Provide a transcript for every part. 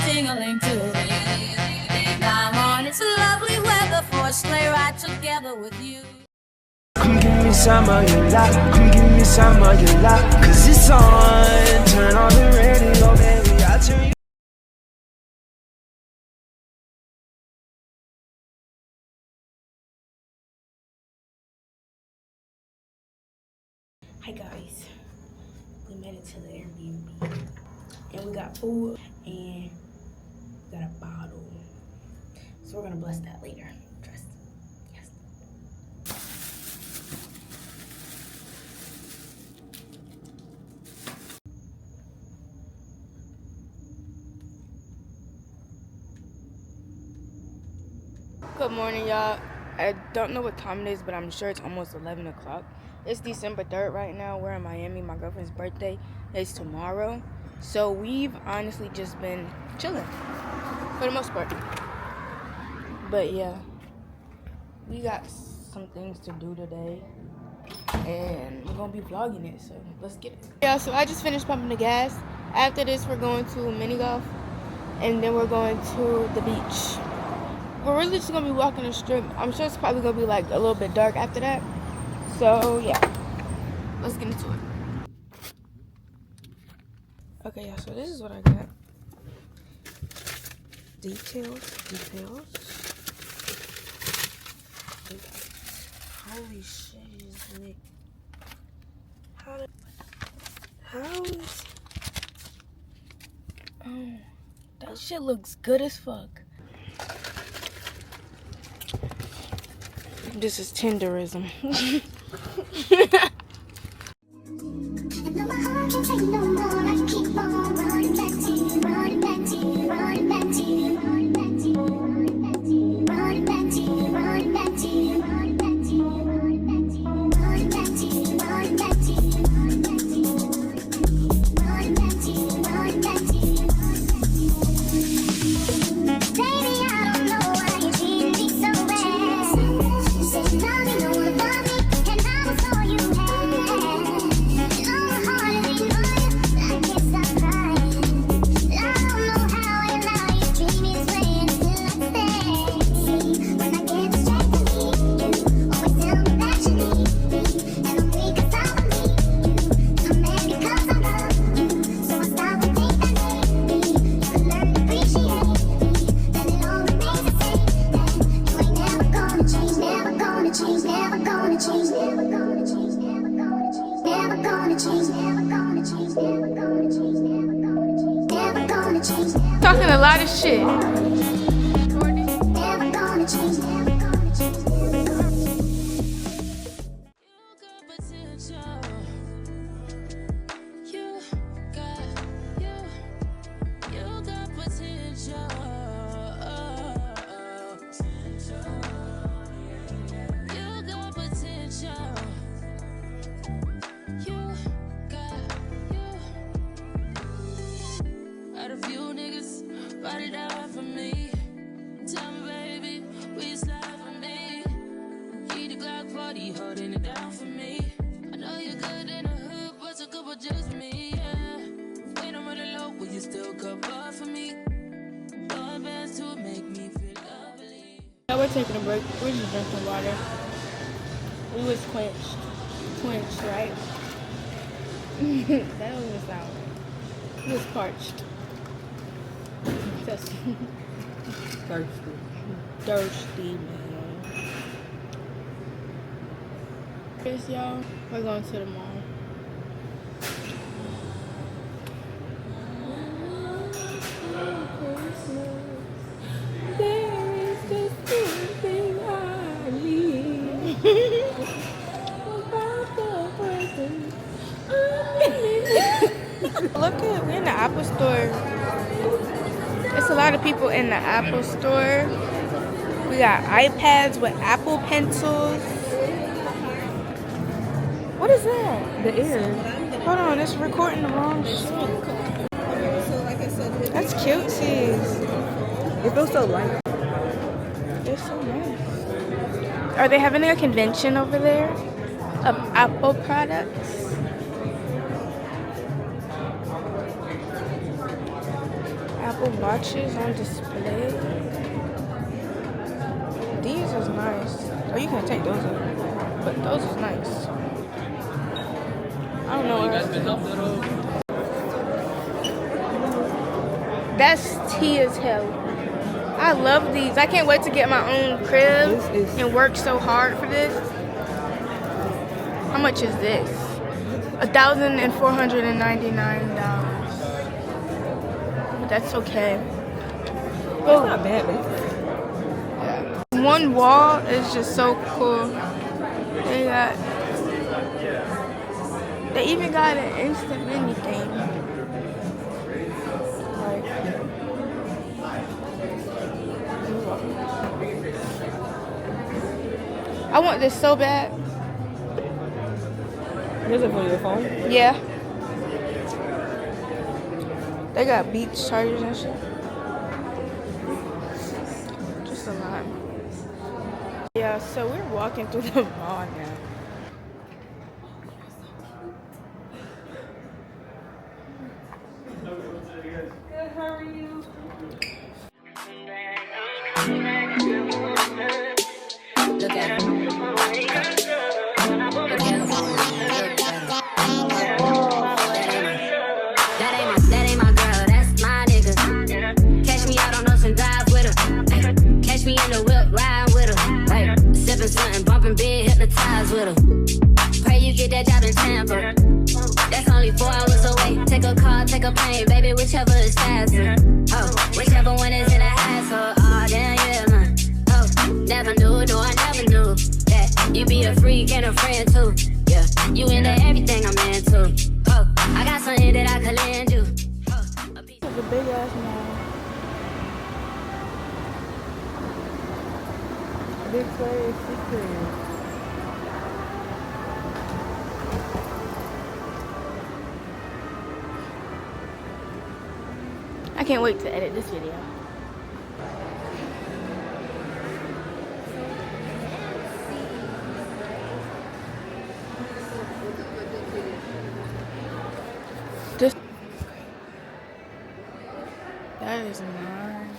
ting-a-ling too. Come on, it's lovely weather for a sleigh ride together with you. Come give me some of your love, come give me some of your love, 'cause it's on, turn on the radio, baby, I'll turn you. Hi guys, we made it to the Airbnb and we got food and we got a bottle, so we're gonna bless that later. Trust. Yes. Good morning, y'all. I don't know what time it is, but I'm sure it's almost 11 o'clock. It's December 3rd right now. We're in Miami. My girlfriend's birthday is tomorrow. So we've honestly just been chilling for the most part. But yeah, we got some things to do today and we're gonna be vlogging it, so let's get it. Yeah, so I just finished pumping the gas. After this, we're going to mini golf and then we're going to the beach. We're really just gonna be walking the strip. I'm sure it's probably gonna be like a little bit dark after that. So yeah, let's get into it. Okay, yeah, so this is what I got. Details. Holy shit, Nick. How's oh, that shit looks good as fuck. This is tenderism. Talking a lot of shit. Holding it down for me. I know you're good in the hood, but it's a couple just me, yeah. When I'm really low, will you still come up for me? Blowing bands to make me feel lovely. Now we're taking a break. We're just drinking water. We was quenched, right? That don't even sound right. We was parched. Just thirsty, man. Yes, y'all, we're going to the mall. There is just something I need about the present. Look at, we're in the Apple store. It's a lot of people in the Apple store. We got iPads with Apple pencils. What is that? The air. Hold on, it's recording the wrong shit. That's cute, sis. It feels so light. They're so nice. Are they having a convention over there of Apple products? Oh, watches on display. These is nice. Oh, you can take those off. But those is nice. I don't know what else to do. That's tea as hell. I love these. I can't wait to get my own crib and work so hard for this. How much is this? $1,499. But that's okay. It's not bad, but One wall is just so cool. They even got an instant menu thing. I want this so bad. is it for your phone? Yeah. They got Beats chargers and shit. Just a lot. Yeah, so we're walking through the mall now. Good, how are you? Look at him. That ain't my girl, that's my nigga. Catch me out on Ocean Drive with her. Catch me in the whip, riding with her. Like, sipping something, bumping big, hypnotized with her. Pray you get that job in Tampa. That's only 4 hours away. Take a car, take a plane, baby, whichever is faster. Oh, whichever one is in the hassle. Oh, damn, yeah, man. Oh, never knew, no, I never knew that you be a freak and a friend too. Yeah, you into everything I'm into. Oh, I got something that I could lend you. Oh, a piece It's a big ass mall. Victoria's Secret. I can't wait to edit this video. That is mine.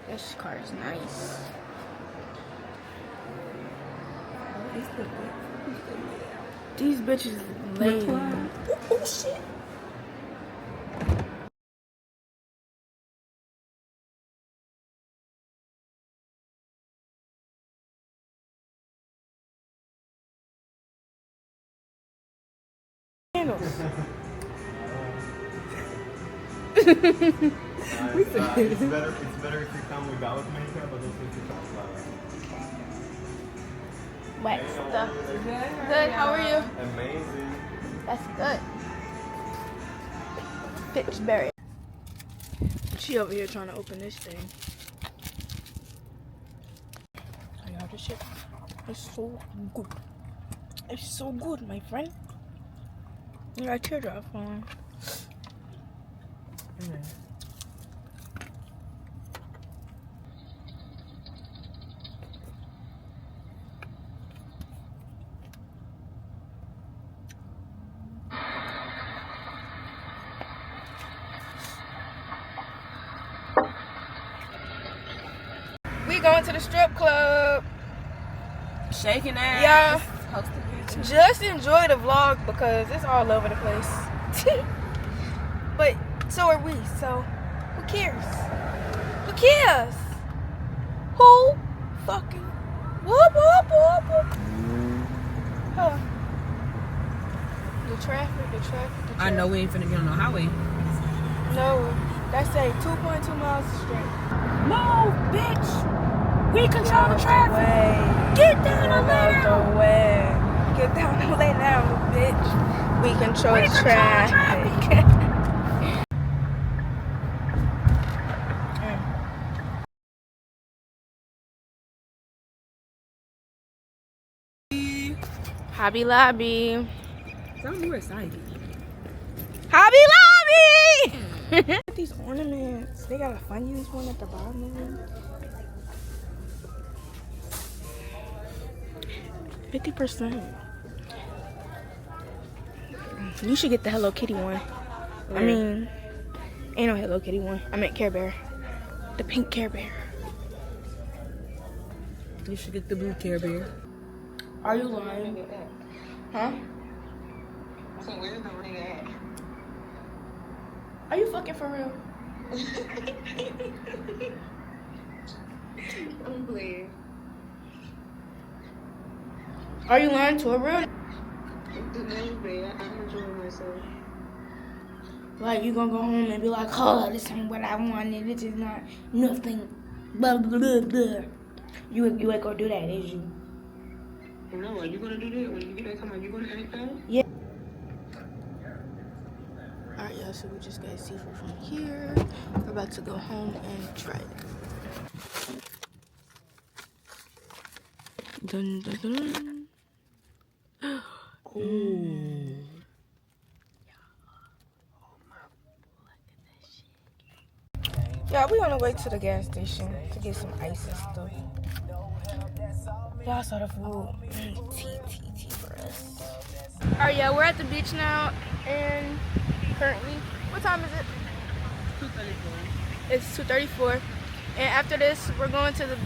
This car is nice. These bitches lame. Oh shit. Candles. It's better if you come without makeup, but also if you come without. Wet stuff. Good, how are you? Amazing. That's good. Fitchberry. She over here trying to open this thing. I got this shit. It's so good. It's so good, my friend. You got a teardrop on. We going to the strip club. Shaking ass. Yeah. Posted pictures. Just enjoy the vlog because it's all over the place. But so are we, so who cares? Who cares? Who fucking whoop whoop whoop whoop. Huh. The traffic. I know we ain't finna get on the highway. No, that's a 2.2 miles straight. Move, bitch. We control the traffic. Way. Get down and lay Out down. the way. Get down and lay down, bitch. We control the traffic. Hobby Lobby. Sound more excited. Hobby Lobby! These ornaments. They got a Funyuns one at the bottom. 50%. You should get the Hello Kitty one. I mean, ain't no Hello Kitty one. I meant Care Bear. The pink Care Bear. You should get the blue Care Bear. Are you lying? Huh? So where's the ring at? Are you fucking for real? I'm playing. Are you lying to a real? The name's bad. I'm enjoying myself. Like, you gonna go home and be like, oh, this ain't what I wanted. This is not nothing. Blah, blah, blah, blah. You ain't gonna do that, is you? No, are you gonna do that when you get back home? Are you gonna act out? Yeah. Alright, y'all, so we just got seafood from here. We're about to go home and try it. Dun, dun, dun. Ooh. Yeah, we on the way to the gas station to get some ice and stuff. Y'all saw the food. Tea for us. Alright, yeah, we're at the beach now, and currently, what time is it? 2:34. It's 2:34, and after this, we're going to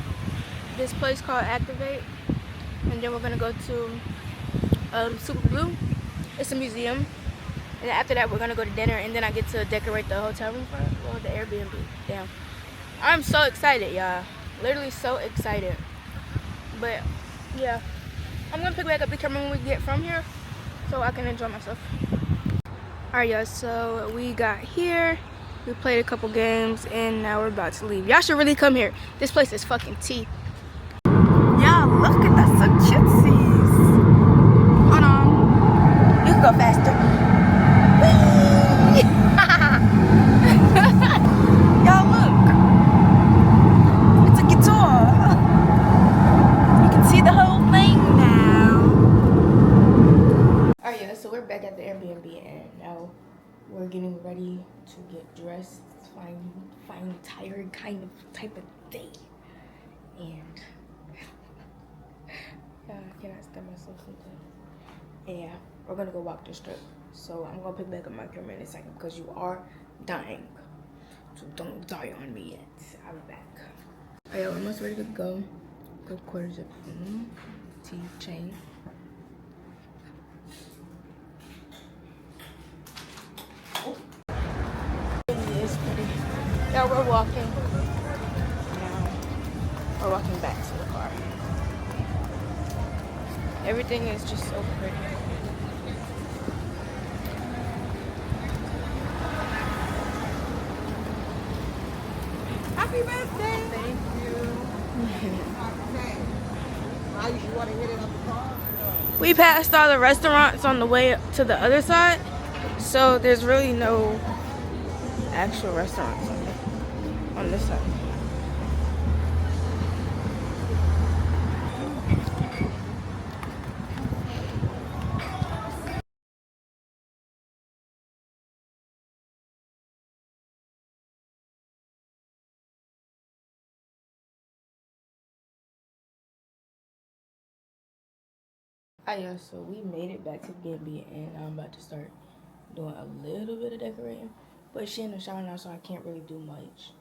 this place called Activate, and then we're gonna go to Super Blue. It's a museum, and after that, we're gonna go to dinner, and then I get to decorate the hotel room for well, the Airbnb. Damn, I'm so excited, y'all. Literally so excited. But yeah, I'm gonna pick back up the camera when we get from here, so I can enjoy myself. Alright, y'all. So we got here. We played a couple games, and now we're about to leave. Y'all should really come here. This place is fucking tea. Yeah, look at that, so cutesies. Hold on. You can go faster. Whee! Y'all look. It's a guitar. You can see the whole thing now. Alright, yeah, so we're back at the Airbnb, and now we're getting ready to get dressed. Fine tired kind of type of day. And I cannot stand myself sometimes. Yeah, we're gonna go walk the strip. So I'm gonna pick back up my camera in a second because you are dying. So don't die on me yet. I'll be back. Alright, we're almost ready to go. Good quarters of T chain. Oh. It is pretty. Yeah, we're walking. Now we're walking back to the car. Everything is just so pretty. Happy birthday! Thank you. Now you want to hit it up the car? We passed all the restaurants on the way to the other side, so there's really no actual restaurants on this side. Yeah, so we made it back to the B&B, and I'm about to start doing a little bit of decorating, but she's in the shower now, so I can't really do much.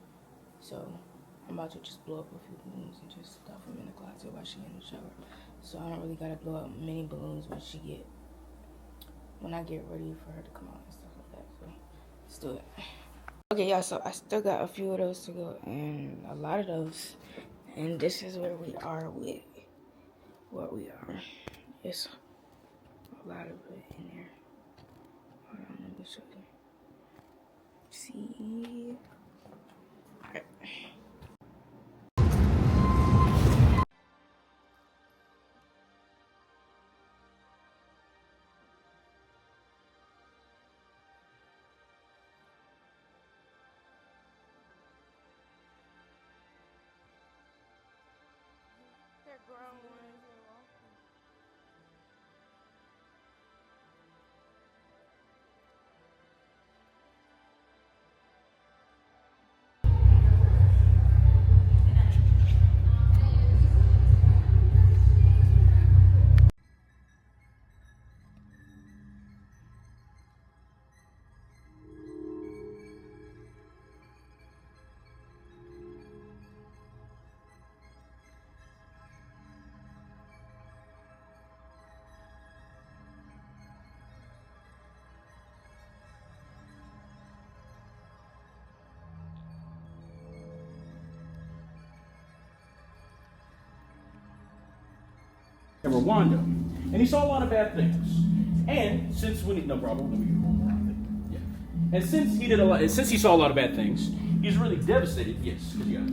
So I'm about to just blow up a few balloons and just stuff them in the closet while she's in the shower. So I don't really gotta blow up many balloons when I get ready for her to come out and stuff like that. So let's do it. Okay, yeah, so I still got a few of those to go, and a lot of those, and this is where we are with what we are. It's a lot of it in there. Hold on, let me show you. See? Alright. They're grown ones. Rwanda, and he saw a lot of bad things. And since when he, no problem, let me get one more thing. Yeah. And since he saw a lot of bad things, he's really devastated. Yes, because yes.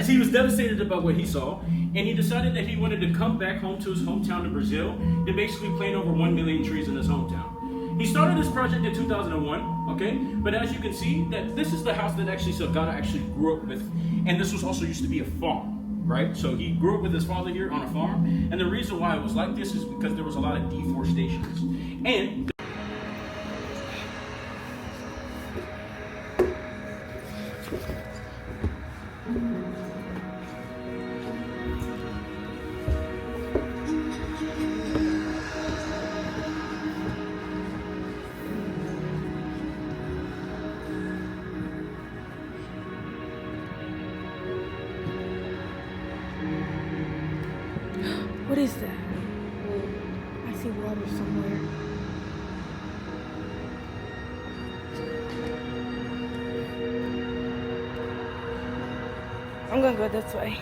He was devastated about what he saw, and he decided that he wanted to come back home to his hometown in Brazil to basically plant over 1 million trees in his hometown. He started this project in 2001, okay? But as you can see, that this is the house that actually Salgado actually grew up with, and this was also used to be a farm, right? So he grew up with his father here on a farm, and the reason why it was like this is because there was a lot of deforestation. And What is that? I see water somewhere. I'm gonna go this way.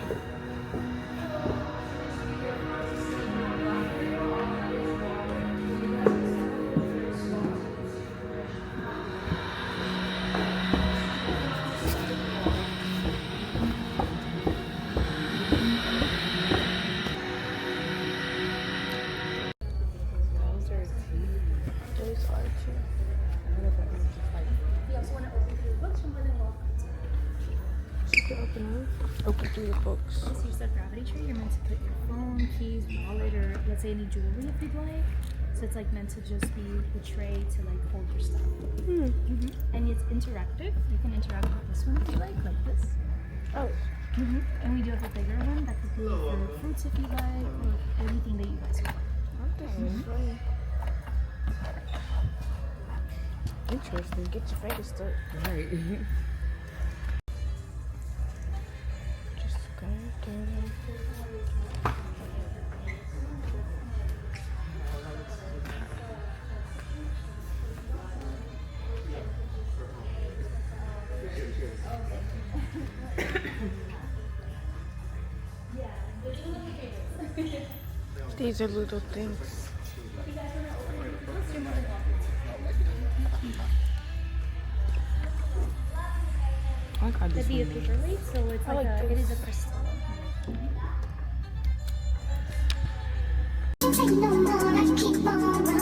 Open through the books. So you said gravity tray, you're meant to put your phone, keys, wallet, or let's say any jewelry if you'd like. So it's like meant to just be the tray to like hold your stuff. And it's interactive. You can interact with this one if you like this. Oh. And we do have a bigger one that could be for fruits if you like, or anything that you guys want. Interesting. Get your fingers stuck. Right. Just go through them. These are little things. I got this That'd be a one. paperweight, so it's I like like it is this. a crystal.